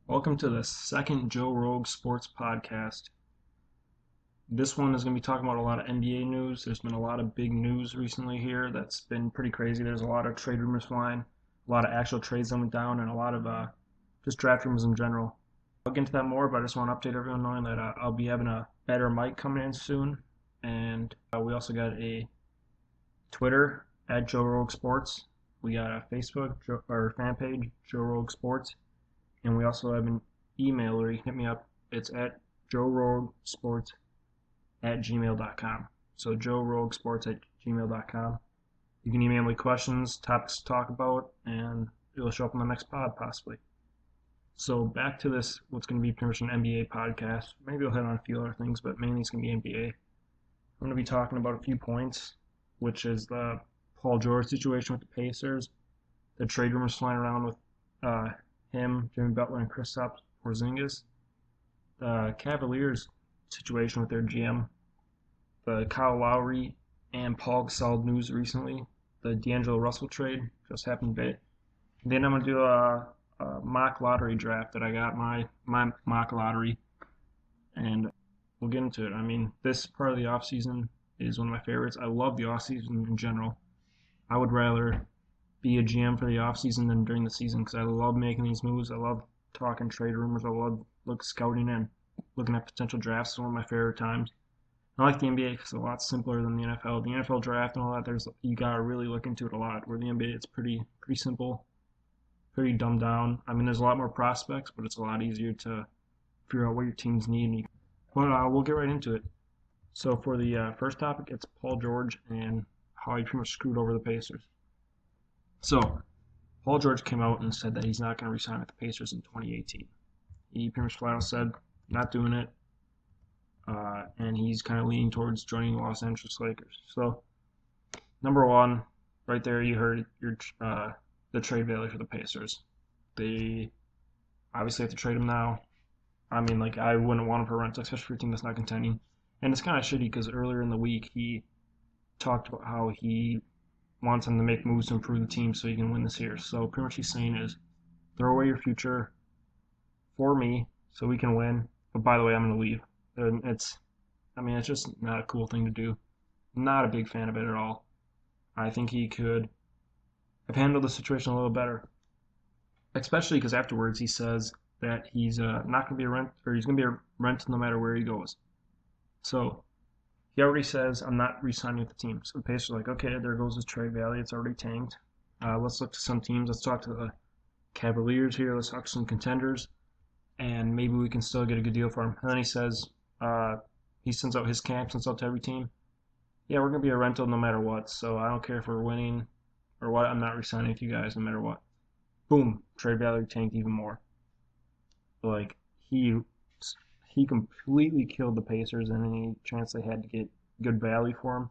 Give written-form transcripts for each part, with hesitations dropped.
Welcome to the second Joe Rogue Sports Podcast. This one is going to be talking about a lot of NBA news. There's been a lot of big news recently here that's been pretty crazy. There's a lot of trade rumors flying, a lot of actual trades that went down, and a lot of just draft rumors in general. I'll get into that more, but I just want to update everyone knowing that I'll be having a better mic coming in soon. And we also got a Twitter at Joe Rogue Sports. We got a Facebook or fan page, Joe Rogue Sports. And we also have an email where you can hit me up. It's at joeroguesports@gmail.com. So joeroguesports@gmail.com. You can email me questions, topics to talk about, and it'll show up on the next pod possibly. So back to this, what's going to be pretty much an NBA podcast. Maybe I'll hit on a few other things, but mainly it's going to be NBA. I'm going to be talking about a few points, which is the Paul George situation with the Pacers, the trade rumors flying around with him, Jimmy Butler, and Kristaps Porzingis, the Cavaliers situation with their GM, the Kyle Lowry and Paul Gasol news recently, the D'Angelo Russell trade just happened today. Then I'm going to do a mock lottery draft that I got, my mock lottery, and we'll get into it. I mean, this part of the offseason is one of my favorites. I love the offseason in general. I would rather be a GM for the offseason than during the season because I love making these moves. I love talking trade rumors. I love scouting and looking at potential drafts. It's one of my favorite times. I like the NBA because it's a lot simpler than the NFL. The NFL draft and all that, you gotta really look into it a lot. Where the NBA, it's pretty simple, pretty dumbed down. I mean, there's a lot more prospects, but it's a lot easier to figure out what your teams need. But we'll get right into it. So for the first topic, it's Paul George and how he pretty much screwed over the Pacers. So, Paul George came out and said that he's not going to resign with the Pacers in 2018. He pretty much flat out said, not doing it, and he's kind of leaning towards joining the Los Angeles Lakers. So, number one, right there you heard the trade value for the Pacers. They obviously have to trade him now. I mean, I wouldn't want him for rental, especially for a team that's not contending. And it's kind of shitty because earlier in the week he talked about how he wants him to make moves to improve the team so he can win this year. So pretty much he's saying is, throw away your future for me so we can win. But by the way, I'm going to leave. And it's just not a cool thing to do. Not a big fan of it at all. I think he could have handled the situation a little better. Especially because afterwards he says that he's not going to be a rent, or he's going to be a rent no matter where he goes. So he already says, I'm not re-signing with the team. So the Pacers are like, okay, there goes his trade value. It's already tanked. Let's look to some teams. Let's talk to the Cavaliers here. Let's talk to some contenders. And maybe we can still get a good deal for him. And then he says, he sends out his camp, sends out to every team. Yeah, we're going to be a rental no matter what. So I don't care if we're winning or what. I'm not re-signing with you guys no matter what. Boom. Trade value tanked even more. He completely killed the Pacers and any chance they had to get good value for him.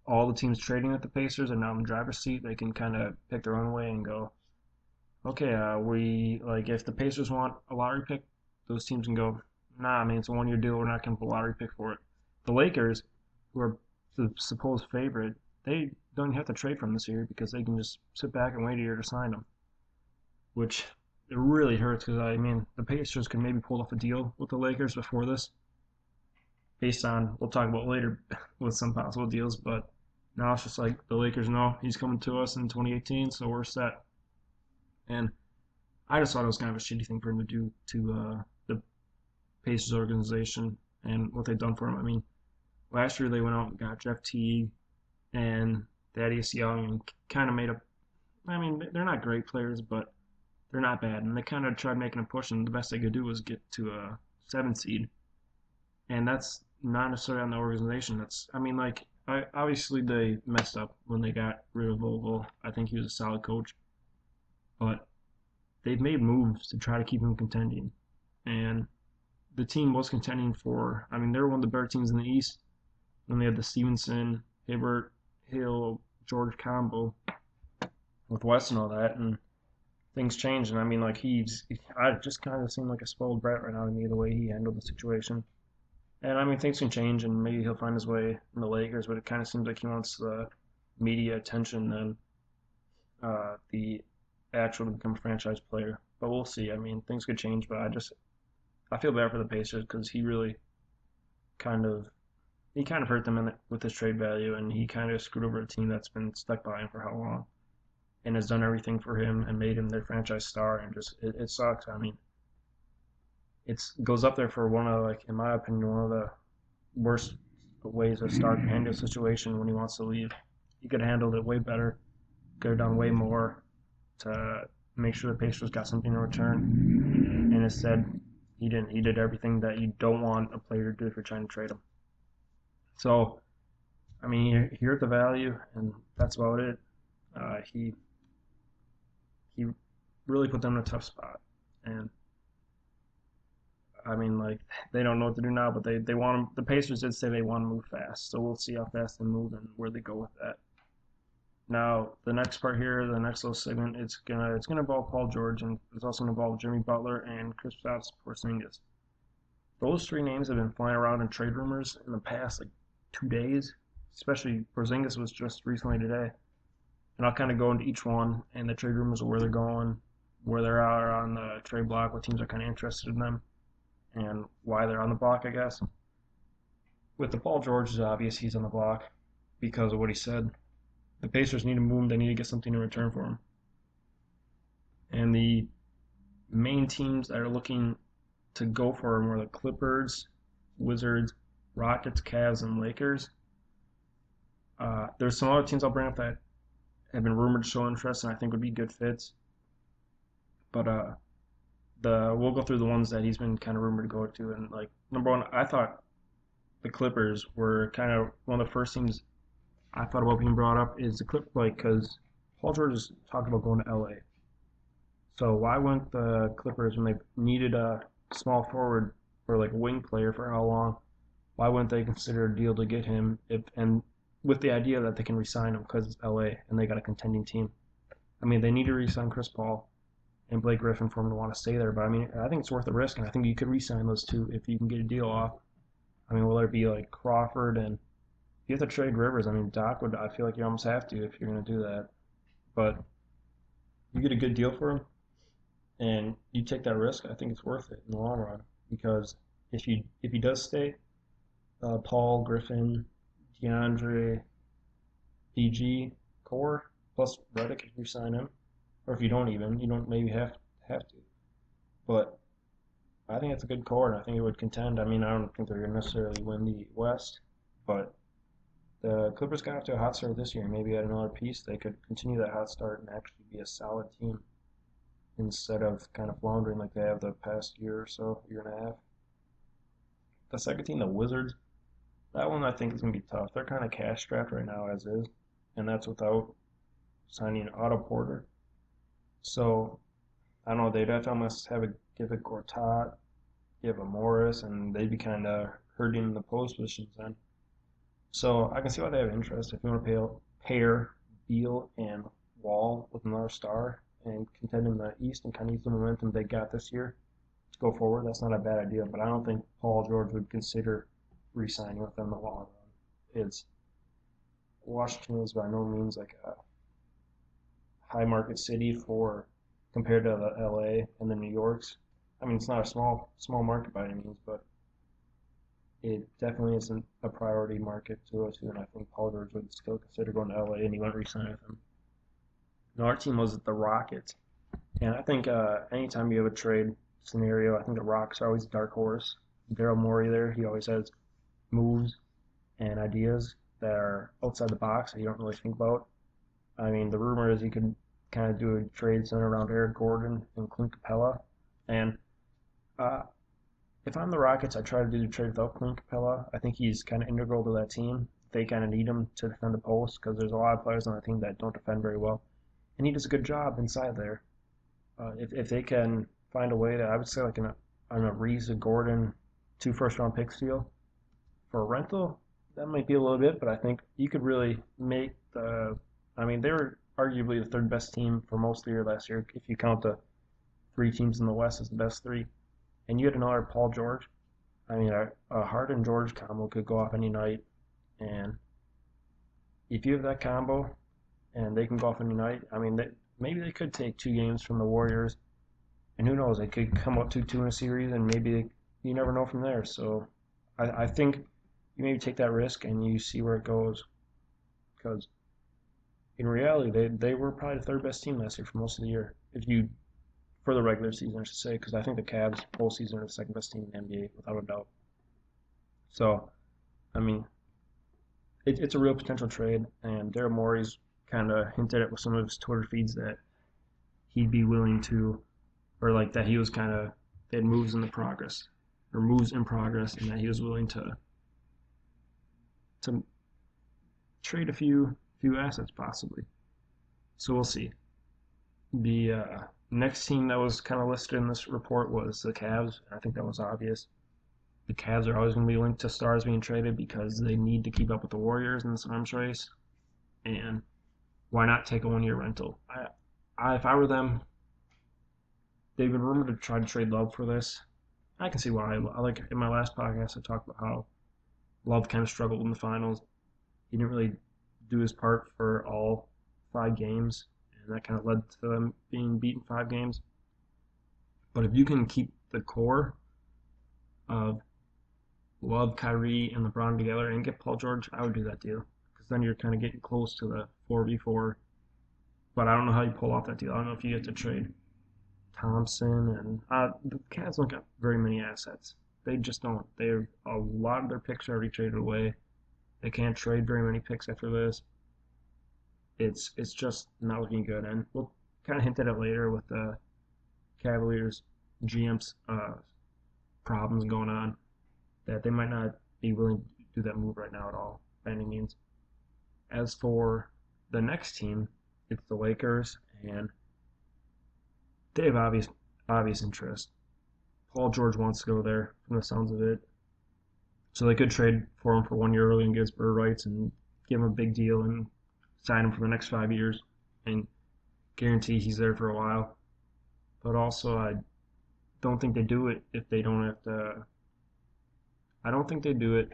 All the teams trading with the Pacers are now in the driver's seat. They can kind of pick their own way and go, okay, if the Pacers want a lottery pick, those teams can go, nah, I mean, it's a one-year deal. We're not going to put a lottery pick for it. The Lakers, who are the supposed favorite, they don't have to trade from this year because they can just sit back and wait a year to sign them, which it really hurts because, I mean, the Pacers could maybe pull off a deal with the Lakers before this based on, we'll talk about later with some possible deals, but now it's just like the Lakers know he's coming to us in 2018, so we're set. And I just thought it was kind of a shitty thing for him to do to the Pacers organization and what they've done for him. I mean, last year they went out and got Jeff Teague and Thaddeus Young and kind of made up. I mean, they're not great players, but they're not bad. And they kind of tried making a push, and the best they could do was get to a 7 seed. And that's not necessarily on the organization. Obviously they messed up when they got rid of Vogel. I think he was a solid coach. But they've made moves to try to keep him contending. And the team was contending they were one of the better teams in the East. When they had the Stevenson, Hibbert, Hill, George combo with West and all that. And things changed. And I just kind of seemed like a spoiled brat right now to me, the way he handled the situation. And things can change, and maybe he'll find his way in the Lakers, but it kind of seems like he wants the media attention than the actual to become a franchise player. but we'll see. I mean, things could change, but I feel bad for the Pacers because kind of he kind of hurt them with his trade value, and he kind of screwed over a team that's been stuck by him for how long, and has done everything for him and made him their franchise star, and just it sucks. I mean, it goes up there for one of, like, in my opinion, one of the worst ways a star can handle a situation when he wants to leave. He could have handled it way better, could have done way more to make sure the Pacers got something in return, and instead he didn't. He did everything that you don't want a player to do if you're trying to trade him. So, I mean, he hurt the value, and that's about it. He really put them in a tough spot, and I mean, like, they don't know what to do now, but they want him. The Pacers did say they want to move fast, so we'll see how fast they move and where they go with that. Now, the next part here, the next little segment, it's gonna involve Paul George, and it's also gonna involve Jimmy Butler and Kristaps Porzingis. Those three names have been flying around in trade rumors in the past, like, 2 days. Especially Porzingis was just recently today, and I'll kind of go into each one and the trade rumors of where they're going, where they're at on the trade block, what teams are kind of interested in them, and why they're on the block, I guess. With the Paul George, it's obvious he's on the block because of what he said. The Pacers need to move him. They need to get something in return for him. And the main teams that are looking to go for him were the Clippers, Wizards, Rockets, Cavs, and Lakers. There's some other teams I'll bring up that have been rumored to show interest and I think would be good fits. But we'll go through the ones that he's been kind of rumored to go to. And, like, number one, I thought the Clippers were kind of one of the first teams I thought about being brought up is the Clippers, like, because Paul George has talked about going to LA. So why wouldn't the Clippers, when they needed a small forward or, like, a wing player for how long, why wouldn't they consider a deal to get him and with the idea that they can re-sign him because it's LA and they got a contending team? I mean, they need to re-sign Chris Paul and Blake Griffin for him to want to stay there, but I mean, I think it's worth the risk, and I think you could re-sign those two if you can get a deal off. I mean, will there be, like, Crawford, and you have to trade Rivers? I mean, Doc would. I feel like you almost have to if you're going to do that. But you get a good deal for him, and you take that risk. I think it's worth it in the long run because if he does stay, Paul, Griffin, DeAndre, PG, Core plus Redick if you sign him, or if you don't maybe have to. But I think it's a good core, and I think it would contend. I mean, I don't think they're going to necessarily win the West, but the Clippers got off to a hot start this year. Maybe add another piece, they could continue that hot start and actually be a solid team instead of kind of floundering like they have the past year or so, year and a half. The second team, the Wizards, that one I think is going to be tough. They're kind of cash strapped right now as is, and that's without signing Otto Porter. So, I don't know, they'd have to almost give a Gortat, give a Morris, and they'd be kind of hurting in the post positions then. So I can see why they have interest. If you want to pair Beal and Wall with another star and contend in the East and kind of use the momentum they got this year to go forward, that's not a bad idea. But I don't think Paul George would consider re-signing with them in the long run. Washington is by no means like a high market city compared to the LA and the New Yorks. I mean, it's not a small market by any means, but it definitely isn't a priority market to go to, and I think Paul George would still consider going to LA, and he wouldn't re-sign with them. Now, our team was the Rockets, and I think anytime you have a trade scenario, I think the Rockets are always a dark horse. Daryl Morey there, he always has moves and ideas that are outside the box that you don't really think about. I mean, the rumor is he could kind of do a trade centered around Eric Gordon and Clint Capella, and if I'm the Rockets, I try to do the trade without Clint Capella. I think he's kind of integral to that team. They kind of need him to defend the post because there's a lot of players on the team that don't defend very well. And he does a good job inside there. If they can find a way to, I would say, like on a Reeves and Gordon 2 first-round picks deal for a rental, that might be a little bit, but I think you could really make I mean, they were arguably the third best team for most of the year last year if you count the 3 teams in the West as the best 3. And you had another Paul George. I mean, a Harden-George combo could go off any night. And if you have that combo and they can go off any night, I mean, maybe they could take 2 games from the Warriors And who knows, they could come up 2-2 in a series, and maybe you never know from there. So I think you maybe take that risk and you see where it goes. Because in reality, they were probably the third best team last year for most of the year. If you for the regular season, I should say, because I think the Cavs whole season are the second best team in the NBA without a doubt. So I mean, it's a real potential trade, and Daryl Morey's kind of hinted at with some of his Twitter feeds that he'd be willing to, or like that he was kind of they had moves in the progress or moves in progress, and that he was willing to trade a few assets possibly. So we'll see. The next team that was kind of listed in this report was the Cavs. I think that was obvious. The Cavs are always going to be linked to stars being traded because they need to keep up with the Warriors in this arms race. And why not take a 1 year rental? If I were them, they've been rumored to try to trade Love for this. I can see why. I like in my last podcast, I talked about how Love kind of struggled in the finals. He didn't really do his part for all 5 games, and that kind of led to them being beaten 5 games. But if you can keep the core of Love, Kyrie, and LeBron together and get Paul George, I would do that deal. Because then you're kind of getting close to the 4v4. But I don't know how you pull off that deal. I don't know if you get to trade Thompson. And the Cavs don't got very many assets. They just don't. They're a lot of their picks are already traded away. They can't trade very many picks after this. It's just not looking good. And we'll kind of hint at it later with the Cavaliers GM's problems going on, that they might not be willing to do that move right now at all, by any means. As for the next team, it's the Lakers, and they have obvious interest. Paul George wants to go there, from the sounds of it. So they could trade for him for 1 year early and get his bird rights and give him a big deal and sign him for the next 5 years and guarantee he's there for a while. But also, I don't think they do it if they don't have to. I don't think they do it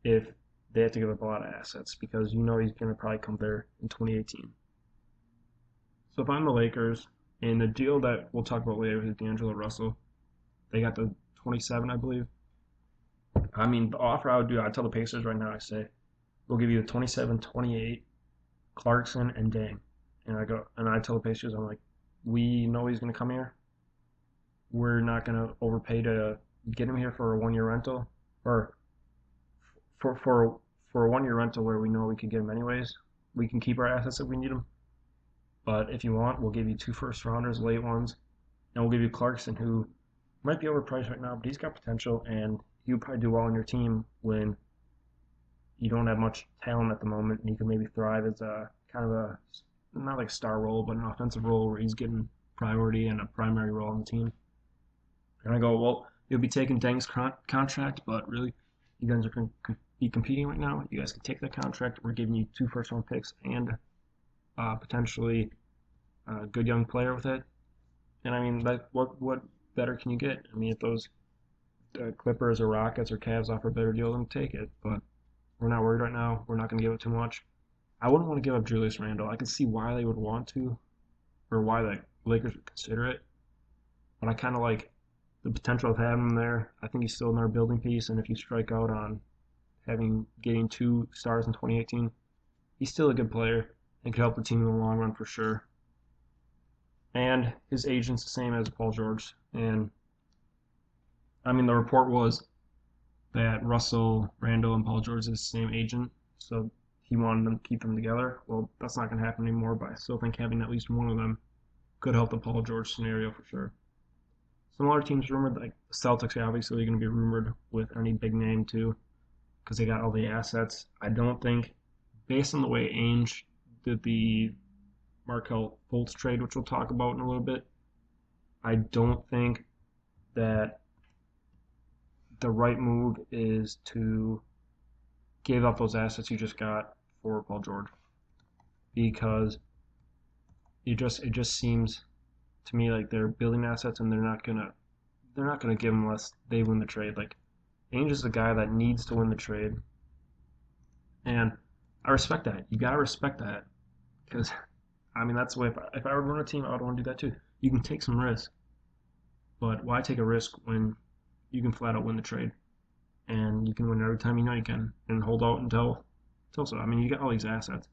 if they have to give up a lot of assets, because you know he's going to probably come there in 2018. So if I'm the Lakers, and the deal that we'll talk about later with D'Angelo Russell, they got the 27, I believe. I mean, the offer I would do, I'd tell the Pacers right now, I say, we'll give you the 27, 28, Clarkson, and Dang. And I tell the Pacers, I'm like, we know he's going to come here. We're not going to overpay to get him here for a 1 year rental, or for a 1 year rental where we know we could get him anyways. We can keep our assets if we need them. But if you want, we'll give you 2 first rounders, late ones, and we'll give you Clarkson, who might be overpriced right now, but he's got potential, and he'll probably do well on your team when you don't have much talent at the moment, and he can maybe thrive as a kind of a, not like a star role, but an offensive role where he's getting priority and a primary role on the team. And I go, well, you'll be taking Deng's contract, but really, you guys are going to be competing right now. You guys can take that contract. We're giving you 2 first round picks and potentially a good young player with it. And I mean, what better can you get? I mean, if those Clippers or Rockets or Cavs offer a better deal, then take it. But we're not worried right now. We're not going to give it too much. I wouldn't want to give up Julius Randle. I can see why they would want to, or why the Lakers would consider it. But I kind of like the potential of having him there. I think he's still another building piece, and if you strike out on getting 2 stars in 2018, he's still a good player and could help the team in the long run for sure. And his agent's the same as Paul George. And I mean, the report was that Russell, Randle, and Paul George is the same agent, so he wanted them to keep them together. Well, that's not going to happen anymore, but I still think having at least one of them could help the Paul George scenario for sure. Some other teams rumored, like the Celtics, are obviously going to be rumored with any big name too, because they got all the assets. I don't think, based on the way Ainge did the Markelle Fultz trade, which we'll talk about in a little bit, I don't think that the right move is to give up those assets you just got for Paul George, because it just seems to me like they're building assets and they're not gonna give them unless they win the trade. Like, Ainge is the guy that needs to win the trade, and I respect that. You gotta respect that, because I mean that's the way. If I were to run a team, I would want to do that too. You can take some risk, But why take a risk when you can flat out win the trade and you can win every time you know you can and hold out until so. I mean, you got all these assets.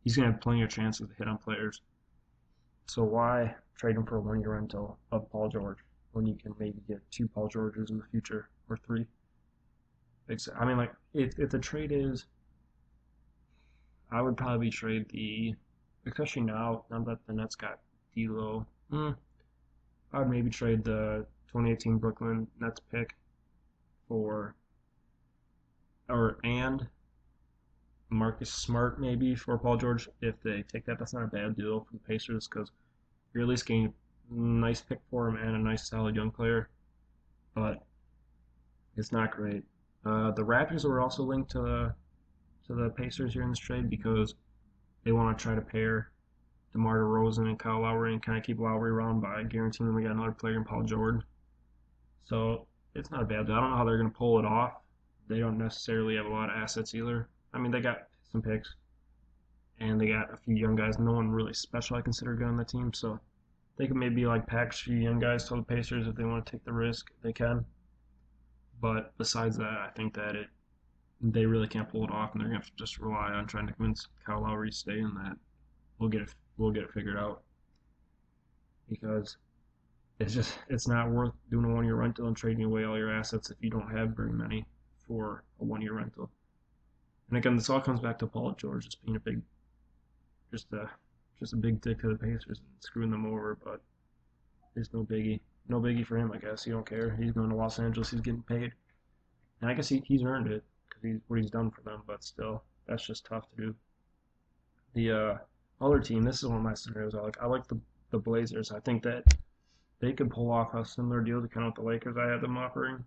He's gonna have plenty of chances to hit on players. So why trade him for a 1 year rental of Paul George when you can maybe get 2 Paul Georges in the future or 3? I mean, like if the trade is, I would probably trade especially now that the Nets got D'Lo. I would maybe trade the 2018 Brooklyn Nets pick for and Marcus Smart maybe for Paul George. If they take that, that's not a bad deal for the Pacers because you're at least getting a nice pick for him and a nice solid young player. But it's not great. The Raptors were also linked to the Pacers here in this trade because they want to try to pair DeMar DeRozan and Kyle Lowry and kind of keep Lowry around by guaranteeing them we got another player in Paul George. So it's not a bad deal. I don't know how they're going to pull it off. They don't necessarily have a lot of assets either. I mean, they got some picks, and they got a few young guys. No one really special I consider good on the team, so they could maybe like package a few young guys to the Pacers if they want to take the risk. They can. But besides that, I think that they really can't pull it off, and they're going to have to just rely on trying to convince Kyle Lowry to stay in that. We'll get it figured out because it's not worth doing a 1 year rental and trading away all your assets if you don't have very many for a 1 year rental. And again, this all comes back to Paul George just being just a big dick to the Pacers and screwing them over. But there's no biggie for him. I guess he don't care. He's going to Los Angeles. He's getting paid, and I guess he's earned it because what he's done for them. But still, that's just tough to do. The other team, this is one of my scenarios. I like the Blazers. I think that they could pull off a similar deal to kind of what the Lakers I had them offering,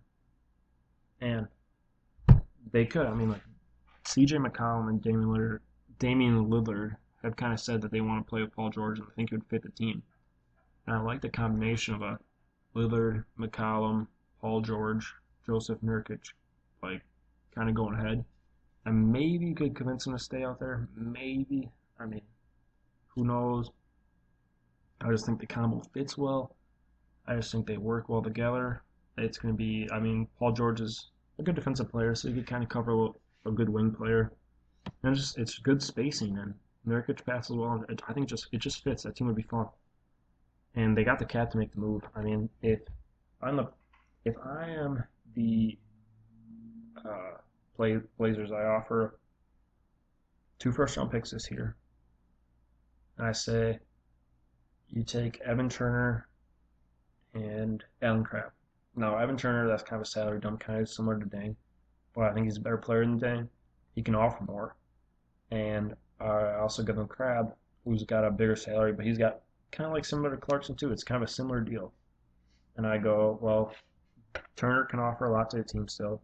and they could. I mean, like C.J. McCollum and Damian Lillard have kind of said that they want to play with Paul George and think it would fit the team. And I like the combination of a Lillard, McCollum, Paul George, Joseph Nurkic, like kind of going ahead. And maybe you could convince him to stay out there. Maybe. I mean, who knows? I just think the combo fits well. I just think they work well together. It's going to be, I mean, Paul George is a good defensive player, so he could kind of cover a good wing player. And it's good spacing, and Nurkic passes well. I think it just fits. That team would be fun. And they got the cap to make the move. I mean, if I am the Blazers, I offer 2 first-round picks this year. And I say you take Evan Turner and Allen Crabbe. Now, Evan Turner, that's kind of a salary dump, kind of similar to Deng, but I think he's a better player than Deng. He can offer more. And I also give him Crabbe, who's got a bigger salary, but he's got kind of like similar to Clarkson, too. It's kind of a similar deal. And I go, well, Turner can offer a lot to the team still,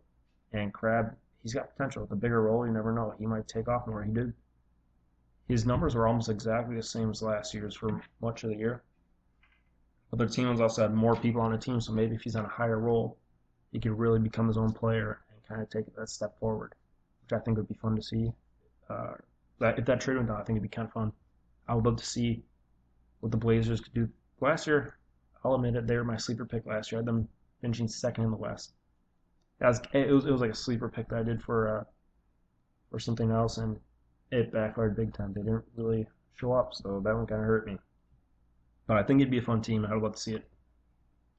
and Crabbe, he's got potential. With a bigger role, you never know. He might take off more. He did. His numbers were almost exactly the same as last year's for much of the year. But their teams also had more people on the team, so maybe if he's on a higher role, he could really become his own player and kind of take that step forward, which I think would be fun to see. If that trade went down, I think it'd be kind of fun. I would love to see what the Blazers could do. Last year, I'll admit it, they were my sleeper pick last year. I had them finishing second in the West. It was like a sleeper pick that I did for something else, and it backfired big time. They didn't really show up, so that one kind of hurt me. But I think it'd be a fun team. I would love to see it.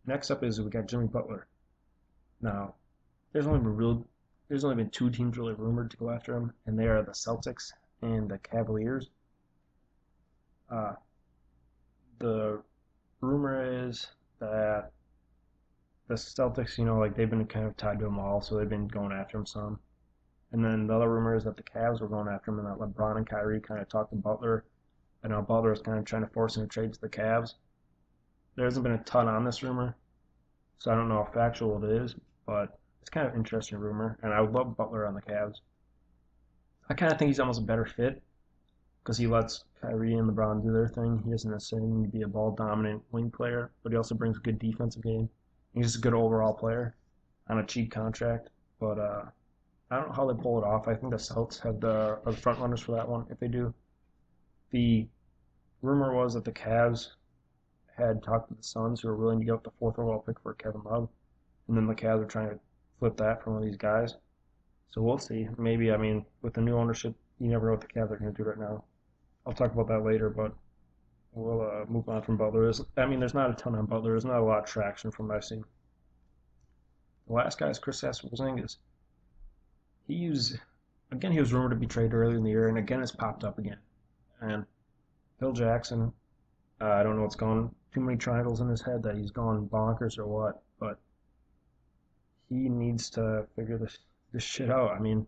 Next up is we got Jimmy Butler. Now, there's only been 2 teams really rumored to go after him, and they are the Celtics and the Cavaliers. The rumor is that the Celtics, like they've been kind of tied to him all, so they've been going after him some. And then the other rumor is that the Cavs were going after him, and that LeBron and Kyrie kind of talked to Butler. And now Butler is kind of trying to force him to trade to the Cavs. There hasn't been a ton on this rumor, so I don't know how factual it is, but it's kind of an interesting rumor, and I would love Butler on the Cavs. I kind of think he's almost a better fit because he lets Kyrie and LeBron do their thing. He doesn't necessarily need to be a ball-dominant wing player, but he also brings a good defensive game. He's just a good overall player on a cheap contract, but I don't know how they pull it off. I think the Celtics are the front runners for that one if they do. The rumor was that the Cavs had talked to the Suns, who are willing to give up the fourth overall pick for Kevin Love, and then the Cavs are trying to flip that for one of these guys. So we'll see. Maybe, I mean, with the new ownership, you never know what the Cavs are going to do right now. I'll talk about that later, but we'll move on from Butler. There's not a ton on Butler. There's not a lot of traction from what I've seen. The last guy is Kristaps Porzingis. He was rumored to be traded early in the year, and again it's popped up again. And Phil Jackson, I don't know what's going. Too many triangles in his head that he's gone bonkers or what, but he needs to figure this shit out. I mean,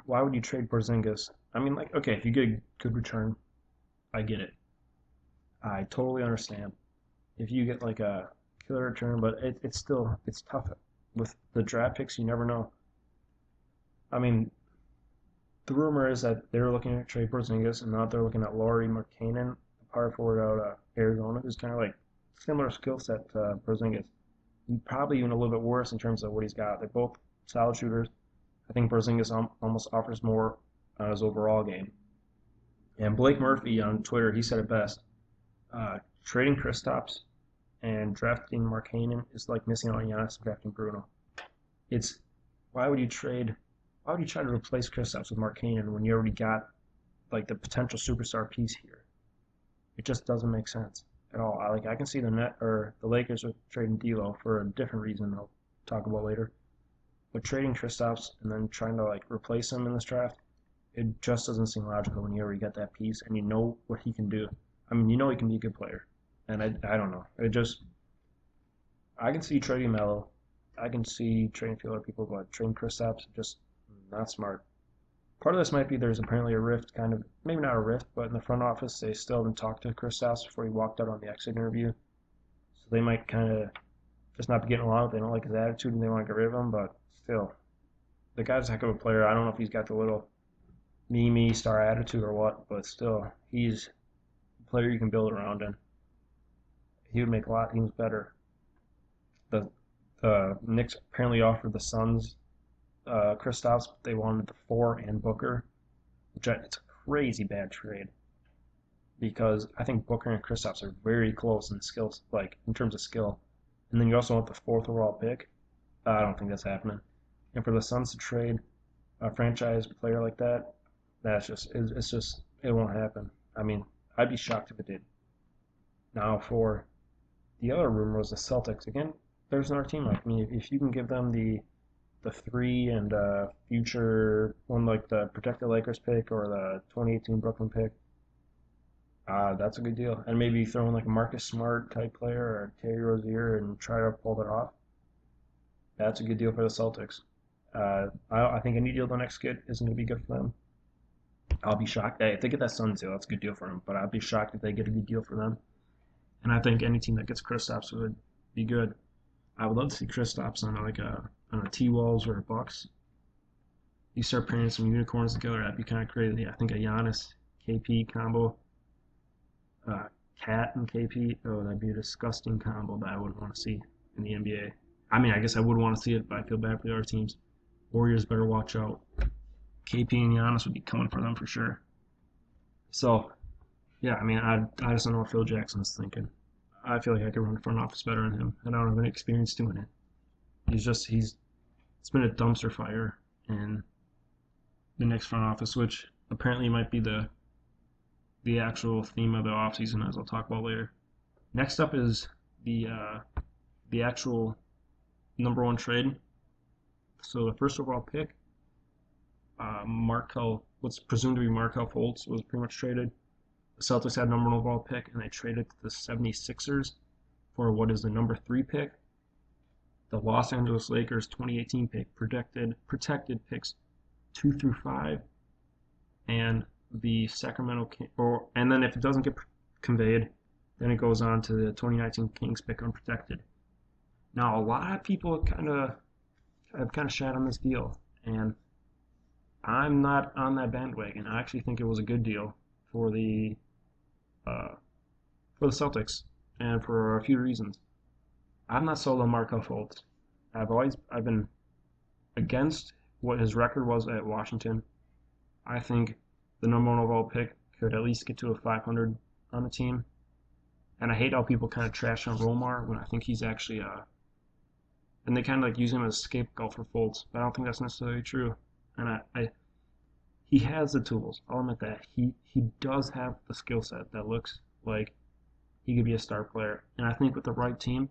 why would you trade Porzingis? I mean, like, okay, if you get a good return, I get it. I totally understand. If you get like a killer return, but it's tough. With the draft picks, you never know. I mean, the rumor is that they're looking at trade Porzingis, and now they're looking at Lowry Markkanen, the power forward out of Arizona, who's kind of like similar skill set to Porzingis. Probably even a little bit worse in terms of what he's got. They're both solid shooters. I think Porzingis almost offers more on his overall game. And Blake Murphy on Twitter, he said it best. Trading Kristaps and drafting Markkanen is like missing out on Giannis and drafting Bruno. Why would you try to replace Kristaps with Markkanen when you already got like the potential superstar piece here? It just doesn't make sense at all. I can see the Lakers are trading D'Lo for a different reason I'll talk about later. But trading Kristaps and then trying to like replace him in this draft, it just doesn't seem logical when you already get that piece and you know what he can do. I mean, you know he can be a good player. And I don't know. I can see trading Melo. I can see trading a few other people, but trading Kristaps, just not smart. Part of this might be there's apparently a rift, kind of, maybe not a rift, but in the front office, they still haven't talked to Kristaps before he walked out on the exit interview. So they might kind of just not be getting along. They don't like his attitude and they want to get rid of him, but still, the guy's a heck of a player. I don't know if he's got the little me star attitude or what, but still, he's a player you can build around, and he would make a lot of teams better. The Knicks apparently offered the Suns Kristaps, but they wanted the 4 and Booker, it's a crazy bad trade because I think Booker and Kristaps are very close in skills, like in terms of skill. And then you also want the 4th overall pick. I don't think that's happening. And for the Suns to trade a franchise player like that, it won't happen. I mean, I'd be shocked if it did. Now for the other rumor was the Celtics. Again, there's another team. I mean, if you can give them the 3 and future one, like the protect the Lakers pick or the 2018 Brooklyn pick, that's a good deal. And maybe throw in like a Marcus Smart type player or Terry Rozier and try to pull that off. That's a good deal for the Celtics. I think any deal the Knicks get isn't going to be good for them. I'll be shocked. Hey, if they get that Suns deal, that's a good deal for them. But I'd be shocked if they get a good deal for them. And I think any team that gets Kristaps would be good. I would love to see Kristaps on a T-Wolves or a Bucks. You start pairing some unicorns together, that'd be kind of crazy. I think a Giannis KP combo, Cat and KP, that'd be a disgusting combo that I wouldn't want to see in the NBA. I mean, I guess I would want to see it, but I feel bad for the other teams. Warriors better watch out. KP and Giannis would be coming for them for sure. So, yeah, I mean, I just don't know what Phil Jackson's thinking. I feel like I could run the front office better than him, and I don't have any experience doing it. It's been a dumpster fire in the Knicks front office, which apparently might be the actual theme of the offseason, as I'll talk about later. Next up is the actual number 1 trade. So the first overall pick, what's presumed to be Markelle Fultz, was pretty much traded. The Celtics had number 1 overall pick, and they traded to the 76ers for what is the number 3 pick. The Los Angeles Lakers 2018 pick, protected picks 2 through 5, and the and then if it doesn't get conveyed, then it goes on to the 2019 Kings pick unprotected. Now, a lot of people have kind of shat on this deal, and I'm not on that bandwagon. I actually think it was a good deal for the Celtics, and for a few reasons. I'm not sold on Markelle Fultz. I've been against what his record was at Washington. I think the number 1 overall pick could at least get to a 500 on the team, And I hate how people kind of trash on Romar when I think he's actually and they kind of like use him as a scapegoat for Fultz, but I don't think that's necessarily true. And he has the tools. I'll admit that he does have the skill set that looks like he could be a star player. And I think with the right team,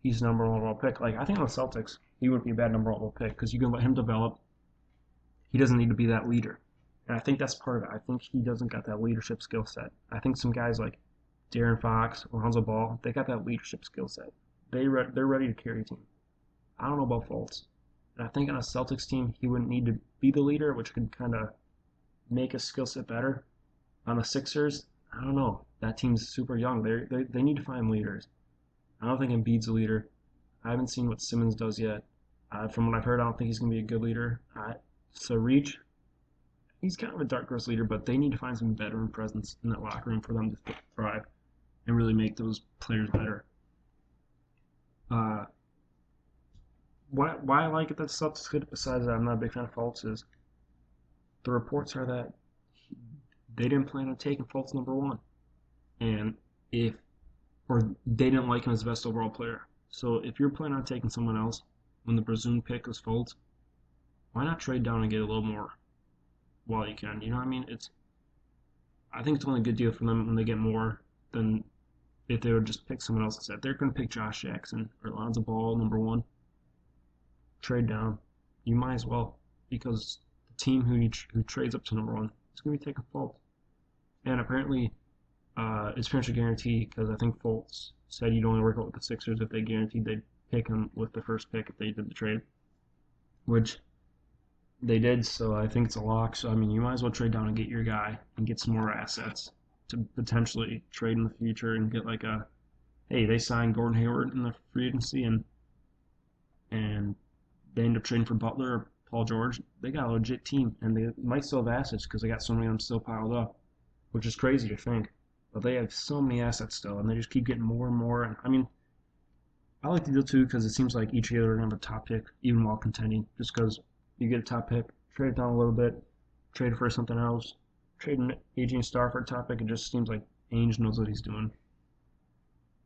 he's number one overall pick. Like I think on the Celtics, he would be a bad number one overall pick because you can let him develop. He doesn't need to be that leader. And I think that's part of it. I think he doesn't got that leadership skill set. I think some guys like De'Aaron Fox or Lonzo Ball, they got that leadership skill set. They're ready to carry a team. I don't know about Fultz. And I think on a Celtics team, he wouldn't need to be the leader, which could kind of make his skill set better. On the Sixers, I don't know. That team's super young. They need to find leaders. I don't think Embiid's a leader. I haven't seen what Simmons does yet. From what I've heard, I don't think he's going to be a good leader. So Reach, he's kind of a dark horse leader, but they need to find some veteran presence in that locker room for them to thrive and really make those players better. Why I like it that the Celtics could, besides that I'm not a big fan of Fultz, is the reports are that they didn't plan on taking Fultz number one, and or they didn't like him as the best overall player. So if you're planning on taking someone else when the presumed pick is Fultz, why not trade down and get a little more while you can? You know what I mean? I think it's only a good deal for them when they get more than if they would just pick someone else instead. They're going to pick Josh Jackson or Lonzo Ball number one. Trade down. You might as well, because the team who trades up to number one is going to be taking Fultz. And apparently, it's pretty much a guarantee because I think Fultz said he'd only work out with the Sixers if they guaranteed they'd pick him with the first pick if they did the trade, which they did. So I think it's a lock. So I mean, you might as well trade down and get your guy and get some more assets to potentially trade in the future and get like hey, they signed Gordon Hayward in the free agency and they end up trading for Butler or Paul George. They got a legit team, and they might still have assets because they got so many of them still piled up, which is crazy to think. But they have so many assets still, and they just keep getting more and more. And I mean, I like the deal too because it seems like each year they're going to have a top pick, even while contending. Just because you get a top pick, trade it down a little bit, trade it for something else, trade an aging star for a top pick. It just seems like Ainge knows what he's doing.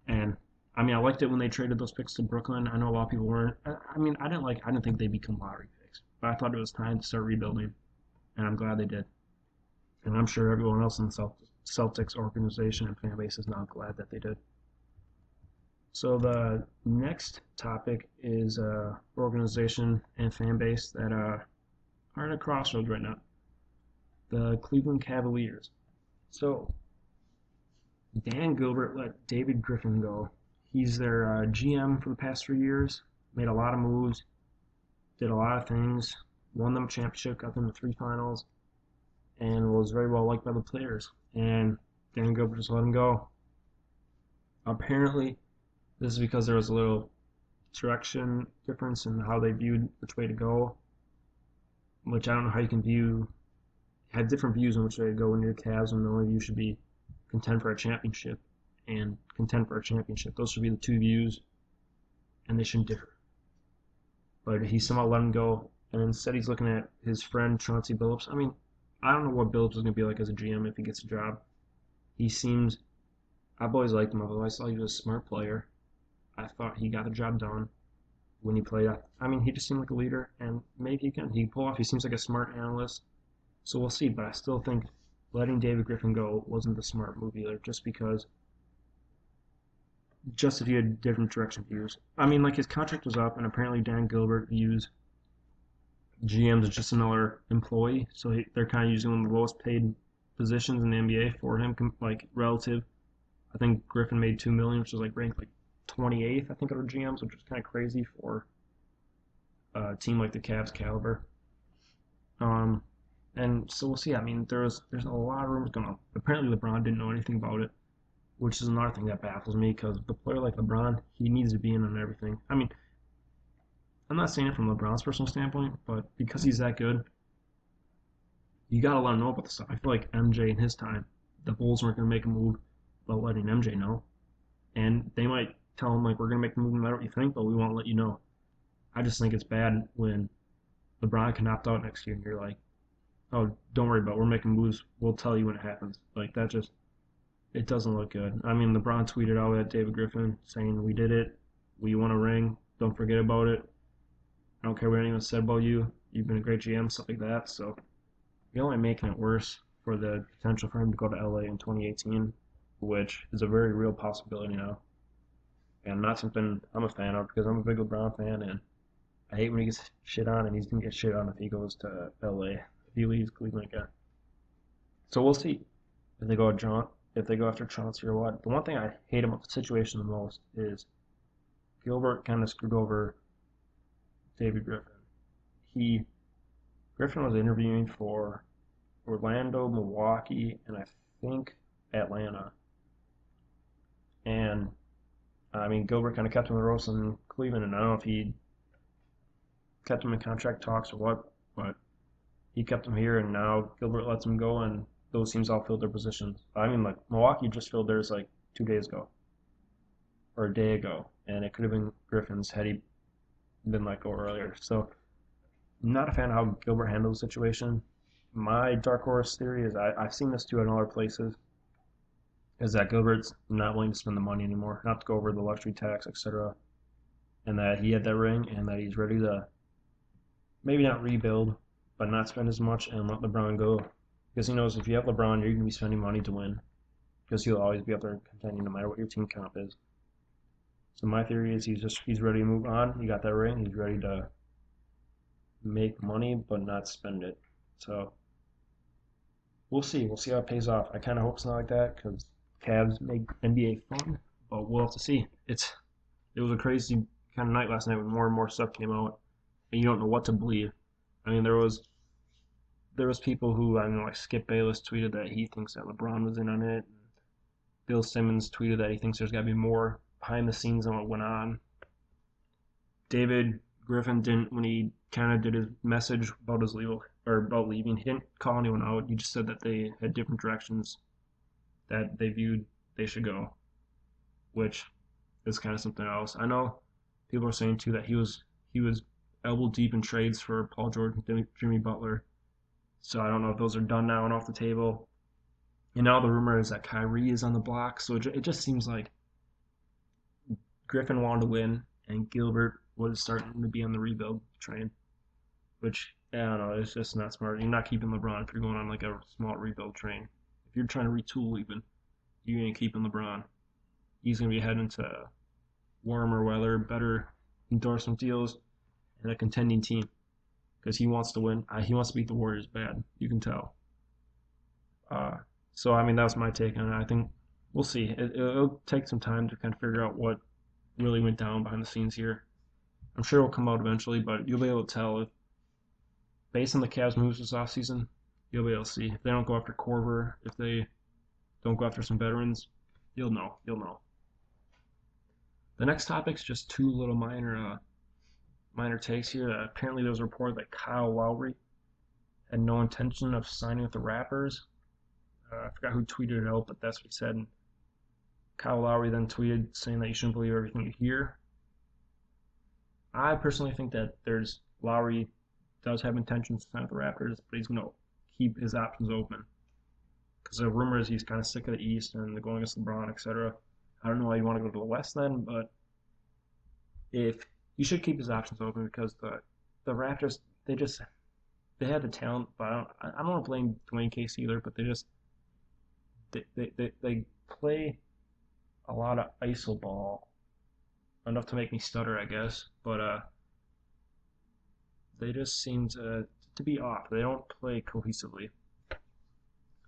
And I mean, I liked it when they traded those picks to Brooklyn. I know a lot of people weren't. I mean, I didn't think they'd become lottery picks, but I thought it was time to start rebuilding, and I'm glad they did. And I'm sure everyone else in the Celtics organization and fan base is now glad that they did. So the next topic is organization and fan base that are at a crossroads right now. The Cleveland Cavaliers. So Dan Gilbert let David Griffin go. He's their GM for the past 3 years, made a lot of moves, did a lot of things, won them a championship, got them to 3 finals, and was very well liked by the players. And Dan Gilbert just let him go. Apparently, this is because there was a little direction difference in how they viewed which way to go, which I don't know how you can have different views on which way to go when you're Cavs when the only view should be contend for a championship and contend for a championship. Those should be the two views, and they shouldn't differ. But he somehow let him go, and instead he's looking at his friend Chauncey Billups. I mean, I don't know what Billups is going to be like as a GM if he gets a job. I've always liked him. I've always thought he was a smart player. I thought he got the job done when he played. I mean, he just seemed like a leader, and maybe he can pull off. He seems like a smart analyst, so we'll see. But I still think letting David Griffin go wasn't the smart move either, just if you had different direction views. I mean, like his contract was up, and apparently Dan Gilbert views GMs as just another employee, so they're kind of using one of the lowest paid positions in the NBA for him, like relative. I think Griffin made $2 million, which is like ranked like 28th, I think, out of GMs, which is kind of crazy for a team like the Cavs caliber. And so we'll see. I mean, there's a lot of rumors going on. Apparently, LeBron didn't know anything about it, which is another thing that baffles me because the player like LeBron, he needs to be in on everything. I mean, I'm not saying it from LeBron's personal standpoint, but because he's that good, you got to let him know about the stuff. I feel like MJ in his time, the Bulls weren't going to make a move without letting MJ know. And they might tell him, like, we're going to make the move no matter what you think, but we won't let you know. I just think it's bad when LeBron can opt out next year and you're like, oh, don't worry about it. We're making moves. We'll tell you when it happens. Like, that just It doesn't look good. I mean, LeBron tweeted out at David Griffin saying, "We did it. We won a ring. Don't forget about it. I don't care what anyone said about you. You've been a great GM," stuff like that. So you're only making it worse for the potential for him to go to LA in 2018, which is a very real possibility now. And not something I'm a fan of because I'm a big LeBron fan, and I hate when he gets shit on, and he's gonna get shit on if he goes to LA, if he leaves Cleveland again. So we'll see if they go John, if they go after Chauncey or what. The one thing I hate about the situation the most is Gilbert kind of screwed over David Griffin. He Griffin was interviewing for Orlando, Milwaukee, and I think Atlanta. And I mean, Gilbert kind of kept him in the ropes in Cleveland, and I don't know if he kept him in contract talks or what, but he kept him here, and now Gilbert lets him go, and those teams all filled their positions. I mean, like Milwaukee just filled theirs like 2 days ago or a day ago, and it could have been Griffin's had he been let go earlier. So, I'm not a fan of how Gilbert handled the situation. My dark horse theory is I've seen this too in other places, is that Gilbert's not willing to spend the money anymore, not to go over the luxury tax, etc., and that he had that ring, and that he's ready to maybe not rebuild, but not spend as much and let LeBron go. Because he knows if you have LeBron, you're going to be spending money to win. Because he'll always be up there contending no matter what your team comp is. So my theory is he's ready to move on. He got that ring. He's ready to make money but not spend it. So we'll see. We'll see how it pays off. I kind of hope it's not like that because Cavs make NBA fun, but we'll have to see. It was a crazy kind of night last night when more and more stuff came out, and you don't know what to believe. I mean, there was people who, I mean, like Skip Bayless tweeted that he thinks that LeBron was in on it. Bill Simmons tweeted that he thinks there's got to be more behind the scenes on what went on. David Griffin didn't, when he kind of did his message about his about leaving, he didn't call anyone out. He just said that they had different directions that they viewed they should go, which is kind of something else. I know people are saying too that he was elbow deep in trades for Paul George and Jimmy Butler. So I don't know if those are done now and off the table. And now the rumor is that Kyrie is on the block. So it just seems like Griffin wanted to win, and Gilbert was starting to be on the rebuild train, which, I don't know, it's just not smart. You're not keeping LeBron if you're going on like a small rebuild train. If you're trying to retool even, you ain't keeping LeBron. He's going to be heading to warmer weather, better endorsement deals, and a contending team because he wants to win. He wants to beat the Warriors bad. You can tell. So, I mean, that was my take on it. I think we'll see. It'll take some time to kind of figure out what really went down behind the scenes here. I'm sure it'll come out eventually, but you'll be able to tell if, based on the Cavs' moves this offseason, you'll be able to see. If they don't go after Korver, if they don't go after some veterans, you'll know. You'll know. The next topic's just two little minor takes here. Apparently, there was a report that Kyle Lowry had no intention of signing with the Raptors. I forgot who tweeted it out, but that's what he said. And Kyle Lowry then tweeted saying that you shouldn't believe everything you hear. I personally think that Lowry does have intentions to sign with the Raptors, but he's going to keep his options open. Because the rumor is he's kind of sick of the East and going against LeBron, etc. I don't know why you want to go to the West then, but if you should keep his options open because the Raptors, they had the talent, but I don't want to blame Dwayne Casey either, but they play a lot of iso ball, enough to make me stutter, I guess, but they just seem to be off. They don't play cohesively.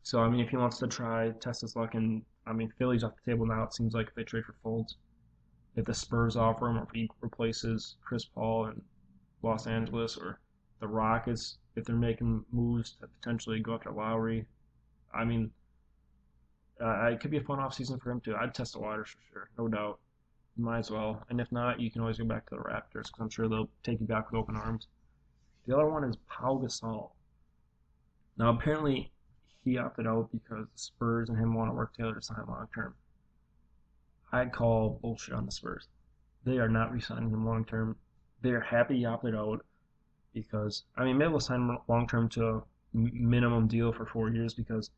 So, I mean, if he wants to test his luck, and I mean, Philly's off the table now, it seems like if they trade for Fultz, if the Spurs offer him, or if he replaces Chris Paul in Los Angeles, or the Rockets, if they're making moves to potentially go after Lowry, I mean, it could be a fun offseason for him too. I'd test the waters for sure, no doubt. You might as well. And if not, you can always go back to the Raptors because I'm sure they'll take you back with open arms. The other one is Pau Gasol. Now, apparently, he opted out because the Spurs and him want to work together to sign long term. I'd call bullshit on the Spurs. They are not re-signing him long term. They are happy he opted out because, I mean, maybe they'll sign him long term to a minimum deal for 4 years because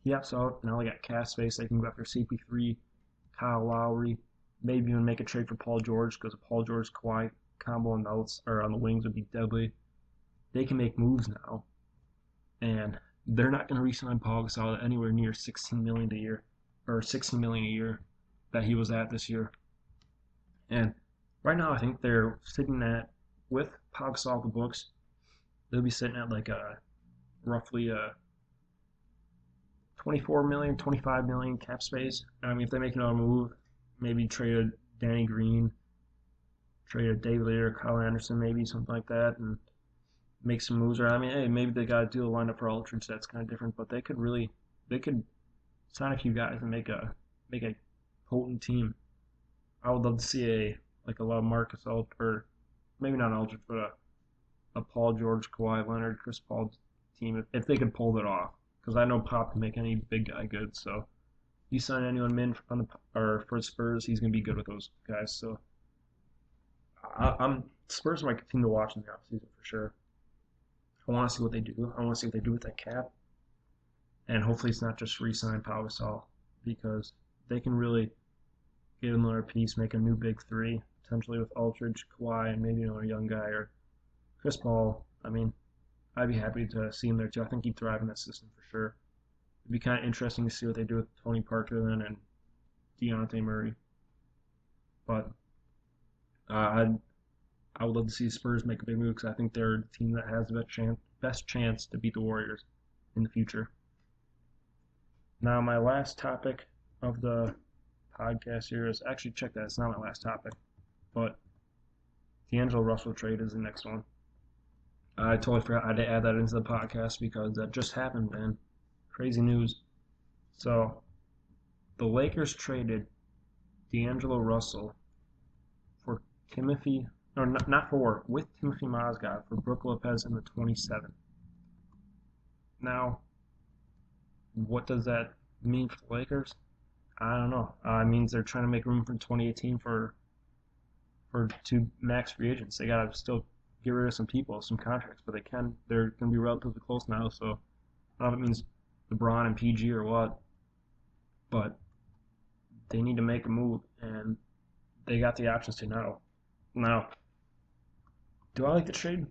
he opts out. Now they got cap space. They can go after CP3, Kyle Lowry, maybe even make a trade for Paul George because a Paul George Kawhi combo on the or on the wings would be deadly. They can make moves now, and they're not going to re-sign Paul Gasol anywhere near $16 million a year or $16 million a year that he was at this year. And right now, I think they're sitting at, with Paul Gasol off the books, they'll be sitting at like roughly a 24 million, 25 million cap space. I mean, if they make another move, maybe trade a Danny Green, trade a David Lee or Kyle Anderson, maybe something like that, and make some moves. Or I mean, hey, maybe they got to do a lineup for Aldridge that's kind of different, but they could sign a few guys and make a potent team. I would love to see a lot of Marcus Aldridge, or maybe not Aldridge, but a Paul George, Kawhi Leonard, Chris Paul team if they could pull it off. Because I know Pop can make any big guy good. So you sign anyone min or for Spurs, he's gonna be good with those guys. So I'm Spurs might continue to watch in the offseason for sure. I want to see what they do. I want to see what they do with that cap, and hopefully it's not just re-sign Pau Gasol because they can really get another piece, make a new big three potentially with Aldridge, Kawhi, and maybe another young guy or Chris Paul. I mean, I'd be happy to see him there too. I think he'd thrive in that system for sure. It'd be kind of interesting to see what they do with Tony Parker then and Dejounte Murray. But I would love to see the Spurs make a big move because I think they're the team that has the best chance to beat the Warriors in the future. Now, my last topic of the podcast here is actually check that. It's not my last topic, but D'Angelo Russell trade is the next one. I totally forgot I had to add that into the podcast because that just happened, man. Crazy news. So, the Lakers traded D'Angelo Russell for Timothy, or not for, with Timothy Mozgov for Brook Lopez in the 27. Now, what does that mean for the Lakers? I don't know. It means they're trying to make room for 2018 for two max free agents. They gotta still get rid of some people, some contracts, but they're gonna be relatively close now. So I don't know if it means LeBron and PG or what, but they need to make a move, and they got the options to now. Now, do I like the trade?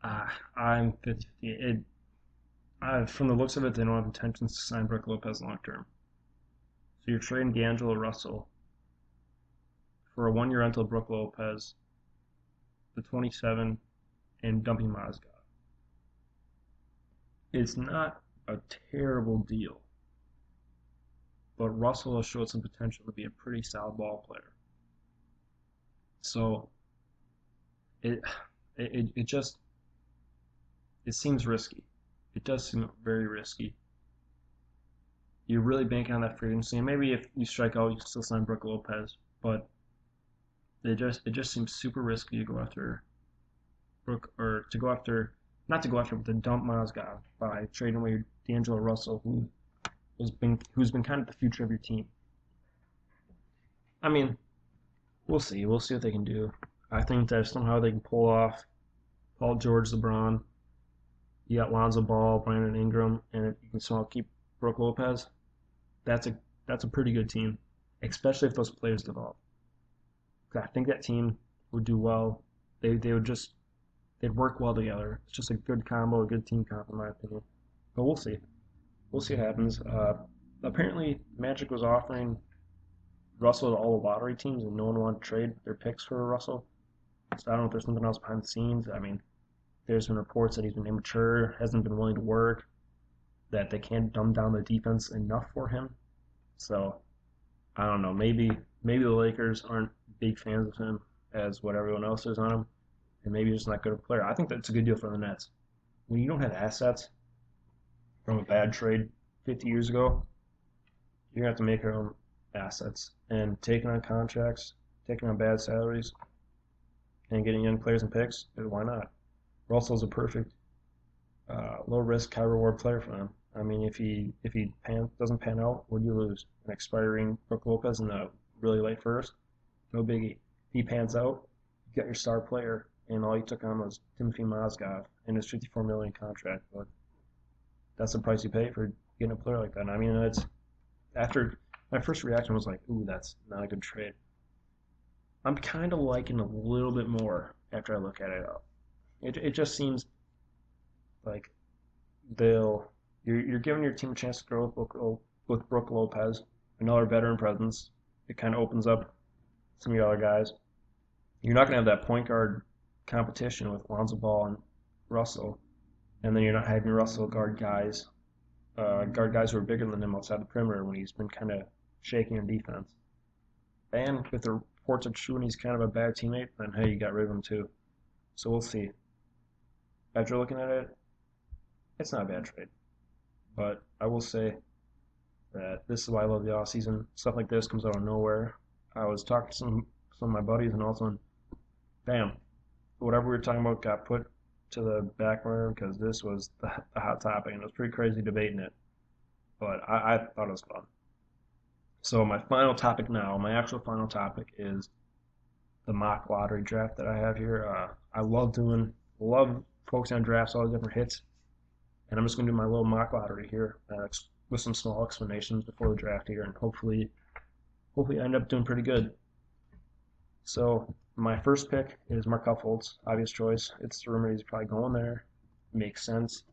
I'm 50-50. From the looks of it, they don't have intentions to sign Brook Lopez long term. So you're trading D'Angelo Russell for a one-year rental of Brook Lopez, the 27, and dumping Mozgov. It's not a terrible deal, but Russell has showed some potential to be a pretty solid ball player. So it seems risky. It does seem very risky. You're really banking on that free agency, and maybe if you strike out, you can still sign Brook Lopez. But it just seems super risky to go after Brook, or to go after, not to go after, but to dump Mozgov by trading away D'Angelo Russell, who's been kind of the future of your team. I mean, we'll see. We'll see what they can do. I think that somehow they can pull off Paul George, LeBron. You got Lonzo Ball, Brandon Ingram, and if you can somehow keep Brook Lopez, that's a pretty good team, especially if those players develop. I think that team would do well. They'd work well together. It's just a good combo, a good team comp in my opinion. But we'll see. We'll see what happens. Apparently, Magic was offering Russell to all the lottery teams, and no one wanted to trade their picks for Russell. So I don't know if there's something else behind the scenes. I mean, there's been reports that he's been immature, hasn't been willing to work, that they can't dumb down the defense enough for him. So I don't know. Maybe the Lakers aren't big fans of him as what everyone else is on him, and maybe he's just not good of a player. I think that's a good deal for the Nets. When you don't have assets from a bad trade 50 years ago, you're going to have to make your own assets. And taking on contracts, taking on bad salaries, and getting young players and picks, why not? Russell's a perfect low-risk, high-reward player for them. I mean, if he doesn't pan out, what do you lose? An expiring Brook Lopez in the really late first? No biggie. If he pans out, you got your star player, and all you took on was Timothy Mozgov and his $54 million contract. But that's the price you pay for getting a player like that. And I mean, it's after my first reaction was like, ooh, that's not a good trade. I'm kind of liking a little bit more after I look at it. It just seems like they'll you're giving your team a chance to grow with Brook Lopez, another veteran presence. It kind of opens up some of the other guys. You're not going to have that point guard competition with Lonzo Ball and Russell, and then you're not having Russell guard guys who are bigger than him outside the perimeter when he's been kind of shaking in defense. And with the reports of shooting, he's kind of a bad teammate, then hey, you got rid of him too. So we'll see. After looking at it, it's not a bad trade. But I will say that this is why I love the offseason. Stuff like this comes out of nowhere. I was talking to some of my buddies, and all of a sudden, bam, whatever we were talking about got put to the back burner because this was the hot topic, and it was pretty crazy debating it. But I thought it was fun. So my final topic now, my actual final topic is the mock lottery draft that I have here. I love focusing on drafts, all the different hits, and I'm just going to do my little mock lottery here with some small explanations before the draft here, and hopefully I end up doing pretty good. So my first pick is Markelle Fultz, obvious choice. It's the rumor he's probably going there. Makes sense.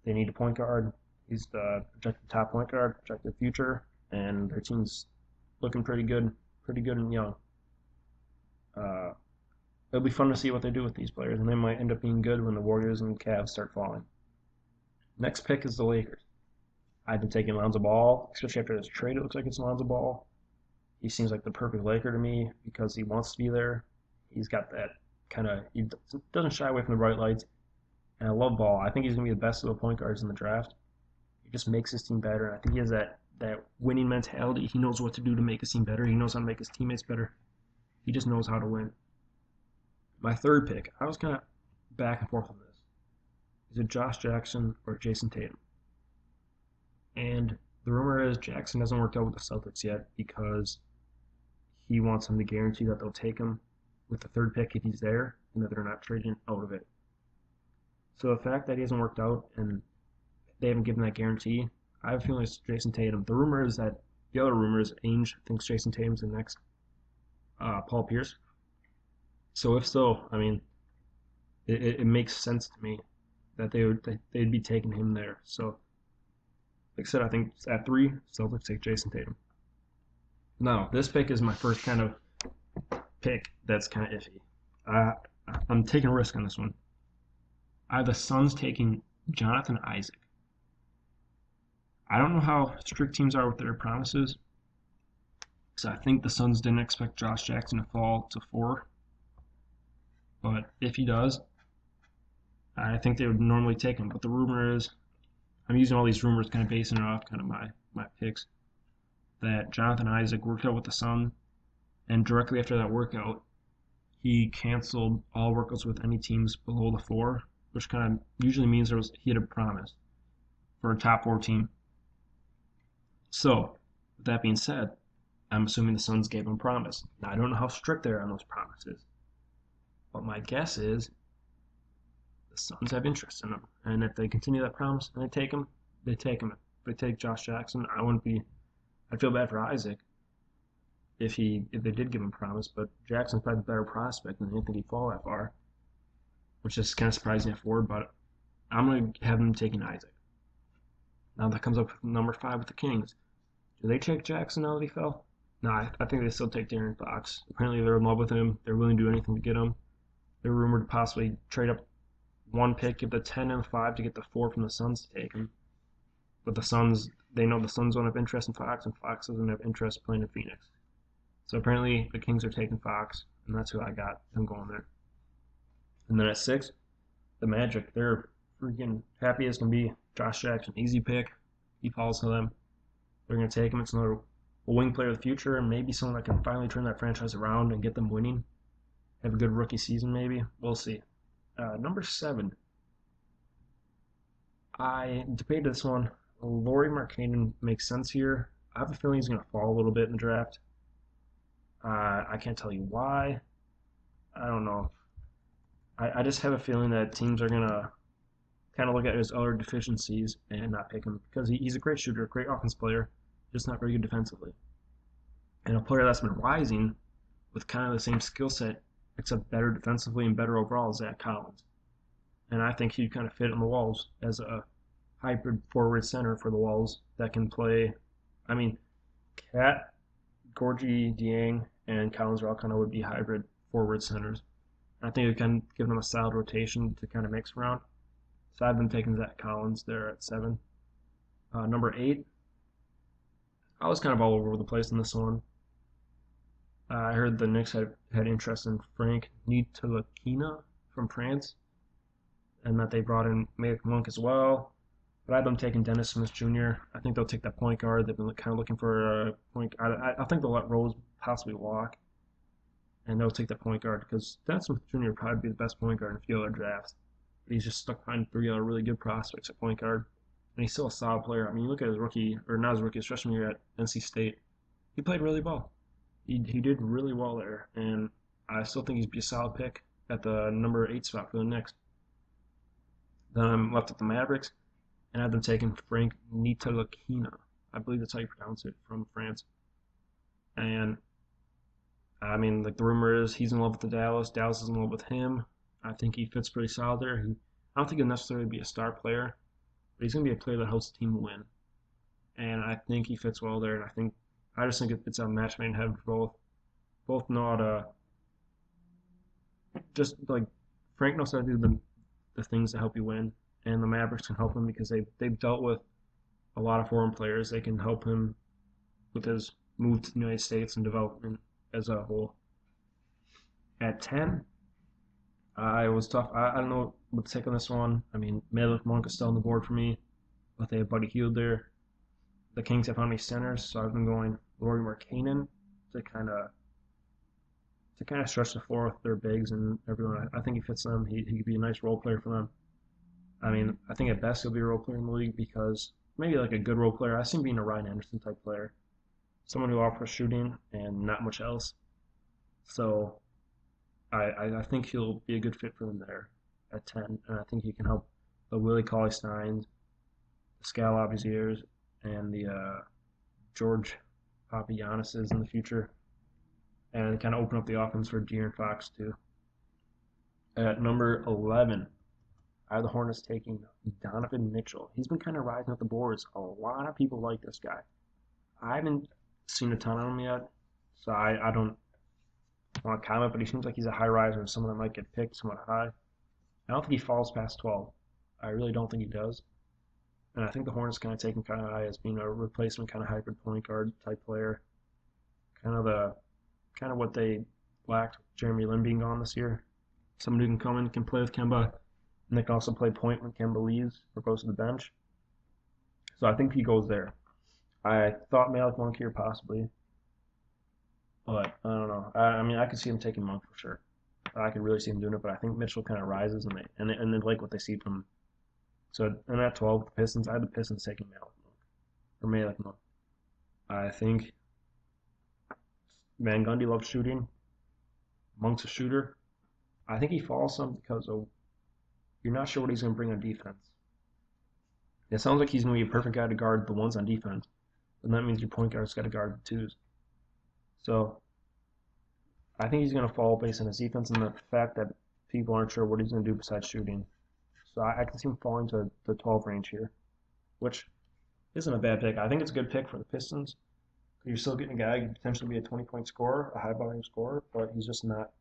They need a point guard. He's the projected top point guard, projected future, and their team's looking pretty good and young. It'll be fun to see what they do with these players, and they might end up being good when the Warriors and Cavs start falling. Next pick is the Lakers. I've been taking Lonzo Ball, especially after this trade. It looks like it's Lonzo Ball. He seems like the perfect Laker to me because he wants to be there. He's got that he doesn't shy away from the bright lights. And I love Ball. I think he's going to be the best of the point guards in the draft. He just makes his team better. I think he has that winning mentality. He knows what to do to make his team better. He knows how to make his teammates better. He just knows how to win. My third pick, I was kind of back and forth on this. Is it Josh Jackson or Jason Tatum? And the rumor is Jackson hasn't worked out with the Celtics yet because he wants them to guarantee that they'll take him with the third pick if he's there and that they're not trading out of it. So the fact that he hasn't worked out and they haven't given that guarantee, I have a feeling it's Jason Tatum. The other rumor is Ainge thinks Jason Tatum's the next Paul Pierce. So if so, I mean, it makes sense to me that they'd be taking him there. So, like I said, I think at 3, Celtics take Jason Tatum. Now, this pick is my first kind of pick that's kind of iffy. I'm taking a risk on this one. I have the Suns taking Jonathan Isaac. I don't know how strict teams are with their promises, because I think the Suns didn't expect Josh Jackson to fall to 4. But if he does, I think they would normally take him. But the rumor is, I'm using all these rumors, kind of basing it off kind of my picks, that Jonathan Isaac worked out with the Sun, and directly after that workout, he canceled all workouts with any teams below the 4, which kind of usually means he had a promise for a top 4 team. So, with that being said, I'm assuming the Suns gave him a promise. Now, I don't know how strict they are on those promises, but my guess is the Suns have interest in him, and if they continue that promise and they take him, they take him. If they take Josh Jackson, I'd feel bad for Isaac if they did give him a promise, but Jackson's probably the better prospect, and I didn't think he'd fall that far, which is kind of surprising at 4, but I'm going to have them taking Isaac. Now that comes up with number 5 with the Kings. Do they take Jackson now that he fell? No, I think they still take De'Aaron Fox. Apparently they're in love with him. They're willing to do anything to get him. They're rumored to possibly trade up 1 pick, give the 10 and 5 to get the 4 from the Suns to take him. But the Suns, they know the Suns don't have interest in Fox, and Fox doesn't have interest playing in Phoenix. So apparently the Kings are taking Fox, and that's who I got. I'm going there. And then at 6, the Magic, they're freaking happy as can be. Josh Jackson, easy pick. He falls to them. They're going to take him. It's another wing player of the future, and maybe someone that can finally turn that franchise around and get them winning. Have a good rookie season, maybe. We'll see. Number 7. I debated this one. Lowry Markkanen makes sense here. I have a feeling he's going to fall a little bit in the draft. I can't tell you why. I don't know. I just have a feeling that teams are going to kind of look at his other deficiencies and not pick him because he's a great shooter, great offense player, just not very good defensively. And a player that's been rising with kind of the same skill set, except better defensively and better overall, is Zach Collins. And I think he'd kind of fit on the Wolves as a hybrid forward center for the Wolves that can play. I mean, Cat, Gorgie, Dieng, and Collins all kind of would be hybrid forward centers. I think it can give them a solid rotation to kind of mix around. So I've been taking Zach Collins there at 7. Number 8, I was kind of all over the place in this one. I heard the Knicks had interest in Frank Ntilikina from France, and that they brought in Malik Monk as well. But I've been taking Dennis Smith Jr. I think they'll take that point guard. They've been kind of looking for a point. I think they'll let Rose possibly walk, and they'll take that point guard because Dennis Smith Jr. would probably be the best point guard in a few other drafts. But he's just stuck behind 3 other really good prospects at point guard, and he's still a solid player. I mean, you look at his rookie, or not his rookie, his freshman year at NC State. He played really well. He did really well there, and I still think he'd be a solid pick at the number 8 spot for the Knicks. Then I'm left at the Mavericks, and I've been taking Frank Ntilikina. I believe that's how you pronounce it, from France. And I mean, like, the rumor is he's in love with the Dallas. Dallas is in love with him. I think he fits pretty solid there. I don't think he'll necessarily be a star player, but he's going to be a player that helps the team win. And I think he fits well there. And I just think it's a match made in heaven for both. Both know how to, just like, Frank knows how to do the things that help you win, and the Mavericks can help him because they've dealt with a lot of foreign players. They can help him with his move to the United States and development as a whole. At 10, it was tough. I don't know what to take on this one. I mean, Malik Monk is still on the board for me, but they have Buddy Hield there. The Kings have how many centers, so I've been going Lowry Markkanen to kind of stretch the floor with their bigs and everyone. I think he fits them. He could be a nice role player for them. I mean, I think at best he'll be a role player in the league because maybe like a good role player. I see him being a Ryan Anderson type player, someone who offers shooting and not much else. So I think he'll be a good fit for them there at 10, and I think he can help the Willie Cauley-Steins, the Skal Labissières, and the George Papagiannis's in the future, and kind of open up the offense for De'Aaron Fox too. At number 11, I have the Hornets taking Donovan Mitchell. He's been kind of rising up the boards. A lot of people like this guy. I haven't seen a ton of him yet, so I don't want to comment, but he seems like he's a high riser, someone that might get picked somewhat high. I don't think he falls past 12. I really don't think he does. And I think the Hornets kind of take him kind of high as being a replacement kind of hybrid point guard type player. Kind of what they lacked with Jeremy Lin being gone this year. Somebody who can come in, can play with Kemba, and they can also play point when Kemba leaves or goes to the bench. So I think he goes there. I thought Malik Monk here possibly, but I don't know. I mean, I could see him taking Monk for sure. I could really see him doing it, but I think Mitchell kind of rises and they like what they see from him. So, and at 12, the Pistons, I had the Pistons taking Malik Monk. I think Van Gundy loves shooting. Monk's a shooter. I think he falls some because you're not sure what he's going to bring on defense. It sounds like he's going to be a perfect guy to guard the ones on defense, and that means your point guard's got to guard the twos. So I think he's going to fall based on his defense and the fact that people aren't sure what he's going to do besides shooting. So I can see him falling to the 12 range here, which isn't a bad pick. I think it's a good pick for the Pistons. You're still getting a guy who could potentially be a 20-point scorer, a high-volume scorer, but he's just not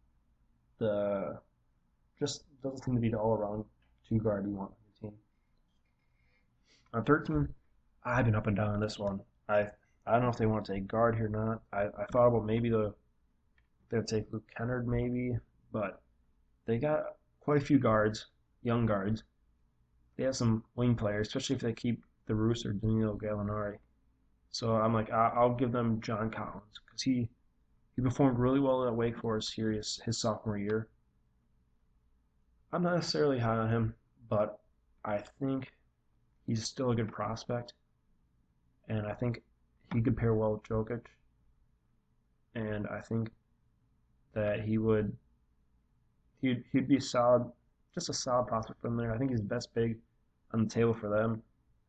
just doesn't seem to be the all-around two-guard you want on your team. On 13, I've been up and down on this one. I don't know if they want to take guard here or not. I thought about maybe they'd take Luke Kennard maybe, but they got quite a few guards, young guards. They have some wing players, especially if they keep the Roos or Danilo Gallinari. So I'm like, I'll give them John Collins because he performed really well at Wake Forest here his sophomore year. I'm not necessarily high on him, but I think he's still a good prospect, and I think he could pair well with Jokic, and I think that he'd be solid, just a solid prospect from there. I think he's the best big on the table for them.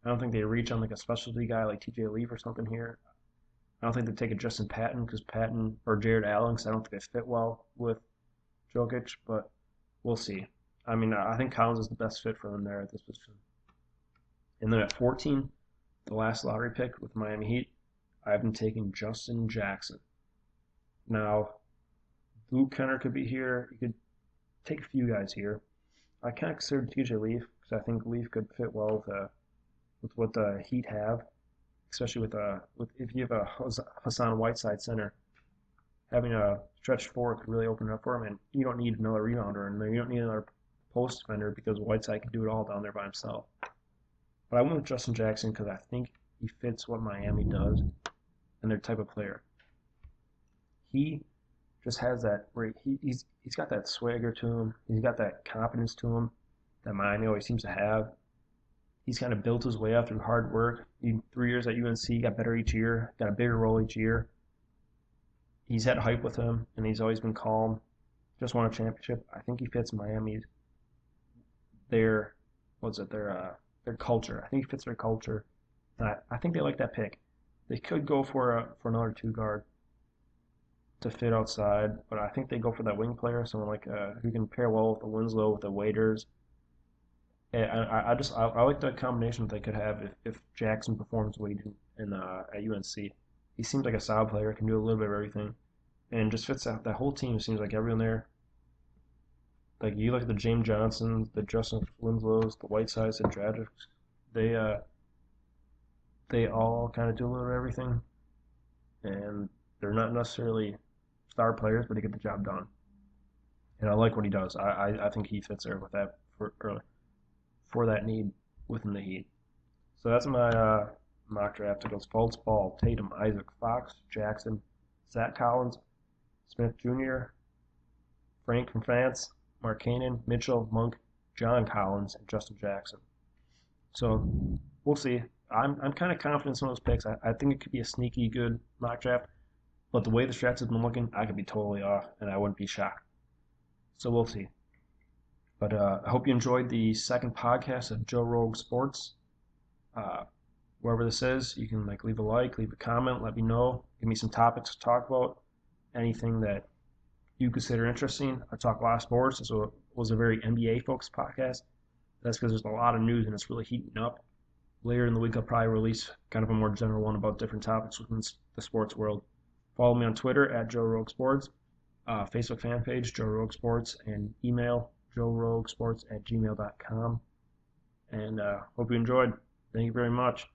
I don't think they reach on like a specialty guy like TJ Leaf or something here. I don't think they take a Justin Patton because Patton or Jared Allen, 'cause I don't think they fit well with Jokic, but we'll see. I mean, I think Collins is the best fit for them there at this position. And then at 14, the last lottery pick with Miami Heat, I've been taking Justin Jackson. Now, Luke Kenner could be here. You could take a few guys here. I kind of considered TJ Leaf because I think Leaf could fit well with what the Heat have, especially with if you have a Hassan Whiteside center. Having a stretch four could really open it up for him, and you don't need another rebounder, and you don't need another post defender because Whiteside can do it all down there by himself. But I went with Justin Jackson because I think he fits what Miami does and their type of player. He just has that where he's got that swagger to him. He's got that confidence to him that Miami always seems to have. He's kind of built his way up through hard work. 3 years at UNC, got better each year, got a bigger role each year. He's had hype with him, and he's always been calm. Just won a championship. I think he fits Miami's their culture. I think he fits their culture. And I think they like that pick. They could go for another two guard to fit outside, but I think they go for that wing player, someone like who can pair well with the Winslow, with the Waiters. And I like the combination that they could have if Jackson performs what he did at UNC. He seems like a solid player, can do a little bit of everything, and just fits out that whole team. Seems like everyone there. Like you look at the James Johnsons, the Justin Winslows, the Whitesides, the Dragics, they all kind of do a little bit of everything, and they're not necessarily star players, but they get the job done. And I like what he does. I think he fits there with that for that need within the Heat. So that's my mock draft. It goes Fultz, Ball, Tatum, Isaac, Fox, Jackson, Zach Collins, Smith Jr., Frank from France, Mark Cannon, Mitchell, Monk, John Collins, and Justin Jackson. So we'll see. I'm kind of confident in some of those picks. I think it could be a sneaky good mock draft, but the way the drafts have been looking, I could be totally off, and I wouldn't be shocked. So we'll see. But I hope you enjoyed the second podcast of Joe Rogue Sports. Wherever this is, you can leave a like, leave a comment, let me know, give me some topics to talk about, anything that you consider interesting. I talk a lot of sports, so it was a very NBA-focused podcast. That's because there's a lot of news and it's really heating up. Later in the week, I'll probably release kind of a more general one about different topics within the sports world. Follow me on Twitter at Joe Rogue Sports, Facebook fan page Joe Rogue Sports, and email joeroguesports@gmail.com. And hope you enjoyed. Thank you very much.